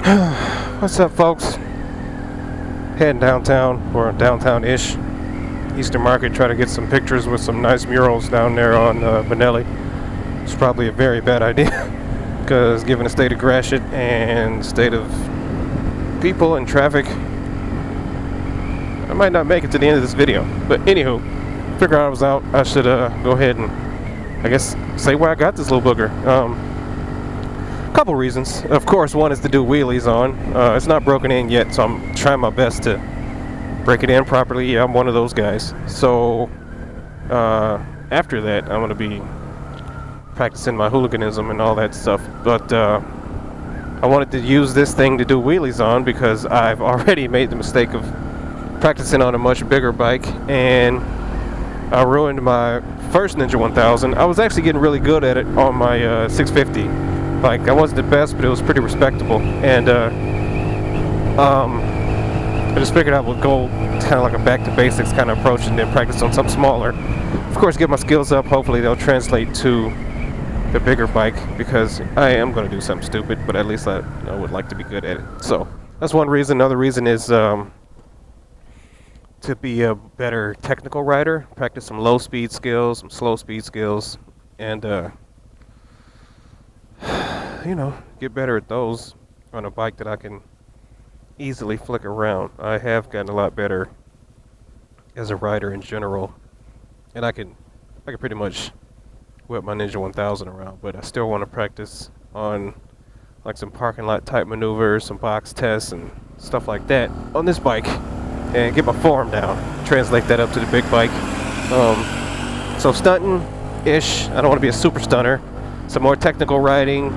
What's up, folks? Heading downtown, or downtown-ish, Eastern Market, try to get some pictures with some nice murals down there on Benelli. It's probably a very bad idea, because given the state of Gratiot and the state of people and traffic, I might not make it to the end of this video. But anywho, figured I was out, I should go ahead and, I guess, say where I got this little booger. Couple reasons. Of course, one is to do wheelies on. It's not broken in yet, so I'm trying my best to break it in properly. Yeah, I'm one of those guys. So after that, I'm going to be practicing my hooliganism and all that stuff. But I wanted to use this thing to do wheelies on because I've already made the mistake of practicing on a much bigger bike, and I ruined my first Ninja 1000. I was actually getting really good at it on my 650. Like, I wasn't the best, but it was pretty respectable. And I just figured I would go kind of like a back to basics kind of approach and then practice on something smaller. Of course, get my skills up. Hopefully they'll translate to the bigger bike, because I am going to do something stupid, but at least I would like to be good at it. So that's one reason. Another reason is to be a better technical rider, practice some low speed skills, some slow speed skills, and get better at those on a bike that I can easily flick around. I have gotten a lot better as a rider in general, and I can pretty much whip my Ninja 1000 around, but I still want to practice on like some parking lot type maneuvers, some box tests and stuff like that on this bike, and get my form down, translate that up to the big bike. So stunting-ish, I don't want to be a super stunner, some more technical riding.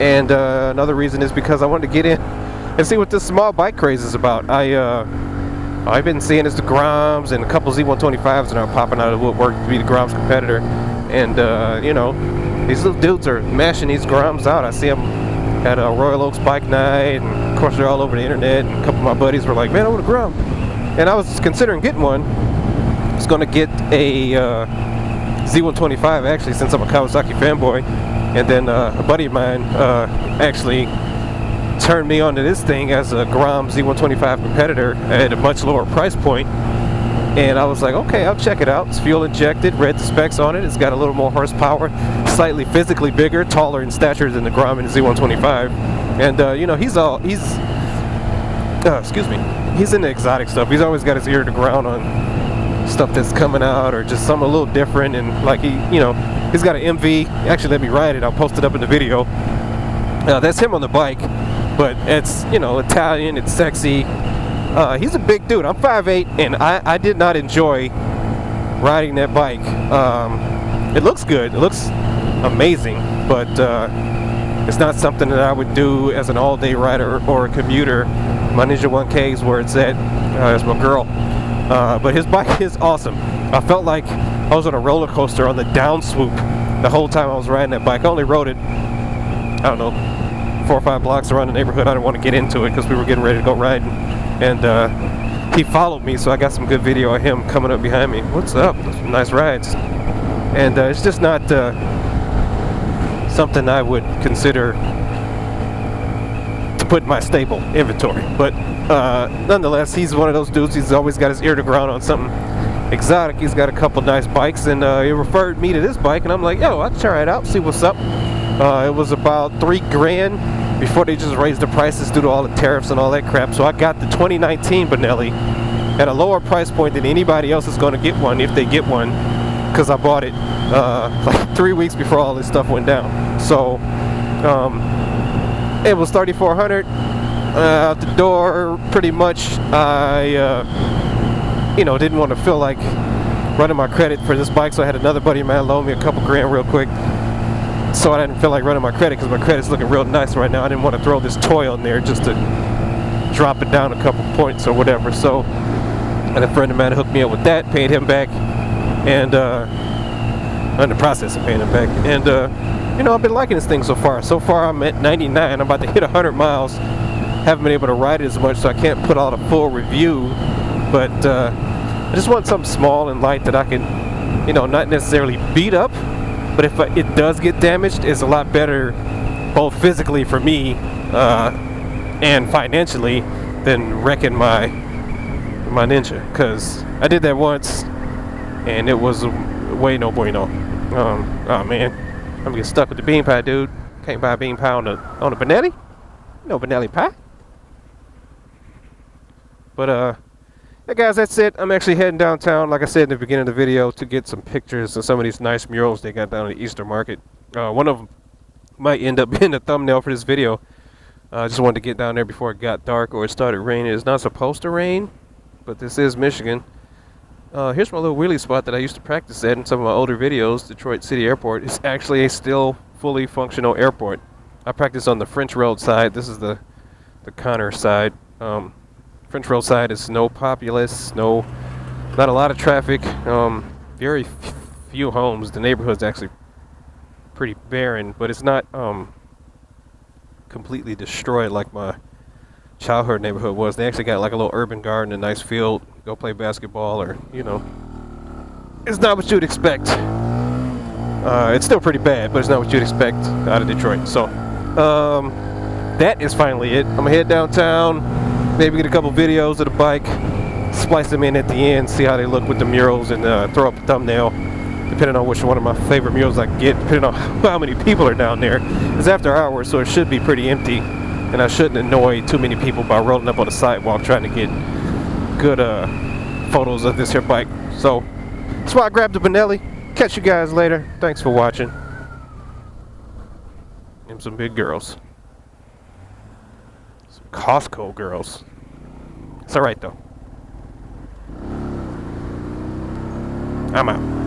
And another reason is because I wanted to get in and see what this small bike craze is about. I've been seeing it's the Groms and a couple Z125s that are popping out of the woodwork to be the Groms competitor. And these little dudes are mashing these Groms out. I see them at a Royal Oaks bike night, and of course they're all over the internet. And a couple of my buddies were like, "Man, I want a Grom," and I was considering getting one. I was going to get a Z125 actually, since I'm a Kawasaki fanboy. And then a buddy of mine actually turned me onto this thing as a Grom Z125 competitor at a much lower price point. And I was like, okay, I'll check it out. It's fuel injected, read the specs on it. It's got a little more horsepower, slightly physically bigger, taller in stature than the Grom and the Z125. And he's into exotic stuff. He's always got his ear to the ground on stuff that's coming out, or just something a little different. And like he's got an MV. Actually, let me ride it. I'll post it up in the video. That's him on the bike, but it's Italian. It's sexy. He's a big dude. I'm 5'8", and I did not enjoy riding that bike. It looks good. It looks amazing, but it's not something that I would do as an all-day rider or a commuter. My Ninja 1K is where it's at. It's my girl. But his bike is awesome. I felt like I was on a roller coaster on the down swoop the whole time I was riding that bike. I only rode it, I don't know, 4 or 5 blocks around the neighborhood. I didn't want to get into it because we were getting ready to go riding. And he followed me, so I got some good video of him coming up behind me. What's up? Those are nice rides. And it's just not something I would consider to put in my stable inventory. But nonetheless, he's one of those dudes. He's always got his ear to ground on something exotic. He's got a couple nice bikes, and he referred me to this bike, and I'm like, yo, I'll try it out, see what's up. It was about $3,000 before they just raised the prices due to all the tariffs and all that crap. So I got the 2019 Benelli at a lower price point than anybody else is going to get one, if they get one, because I bought it like 3 weeks before all this stuff went down. So it was $3,400 out the door pretty much. I didn't want to feel like running my credit for this bike, so I had another buddy of mine loan me a couple grand real quick, so I didn't feel like running my credit because my credit's looking real nice right now. I didn't want to throw this toy on there just to drop it down a couple points or whatever. So, and a friend of mine hooked me up with that, paid him back, and I'm in the process of paying him back. And I've been liking this thing so far. So far I'm at 99. I'm about to hit 100 miles. Haven't been able to ride it as much, so I can't put out a full review. But I just want something small and light that I can, not necessarily beat up, but if it does get damaged, it's a lot better, both physically for me, and financially than wrecking my Ninja, because I did that once and it was way no bueno. Oh man, I'm gonna get stuck with the bean pie, dude. Can't buy a bean pie on a Benelli. No Benelli pie. But yeah, guys, that's it. I'm actually heading downtown, like I said in the beginning of the video, to get some pictures of some of these nice murals they got down at the Easter Market. One of them might end up being the thumbnail for this video. I just wanted to get down there before it got dark or it started raining. It's not supposed to rain, but this is Michigan. Here's my little wheelie spot that I used to practice at in some of my older videos. Detroit City Airport is actually a still fully functional airport. I practice on the French Road side. This is the Connor side. French Road side is no populace, not a lot of traffic, very few homes. The neighborhood's actually pretty barren, but it's not completely destroyed like my childhood neighborhood was. They actually got like a little urban garden, a nice field, go play basketball, or it's not what you'd expect. It's still pretty bad, but it's not what you'd expect out of Detroit. So that is finally it. I'm gonna head downtown, maybe get a couple videos of the bike, splice them in at the end, see how they look with the murals, and throw up a thumbnail depending on which one of my favorite murals I get, depending on how many people are down there. It's after hours, so it should be pretty empty, and I shouldn't annoy too many people by rolling up on the sidewalk trying to get good photos of this here bike. So that's why I grabbed the Benelli. Catch you guys later. Thanks for watching. And some big girls. Some Costco girls. It's alright though. I'm out.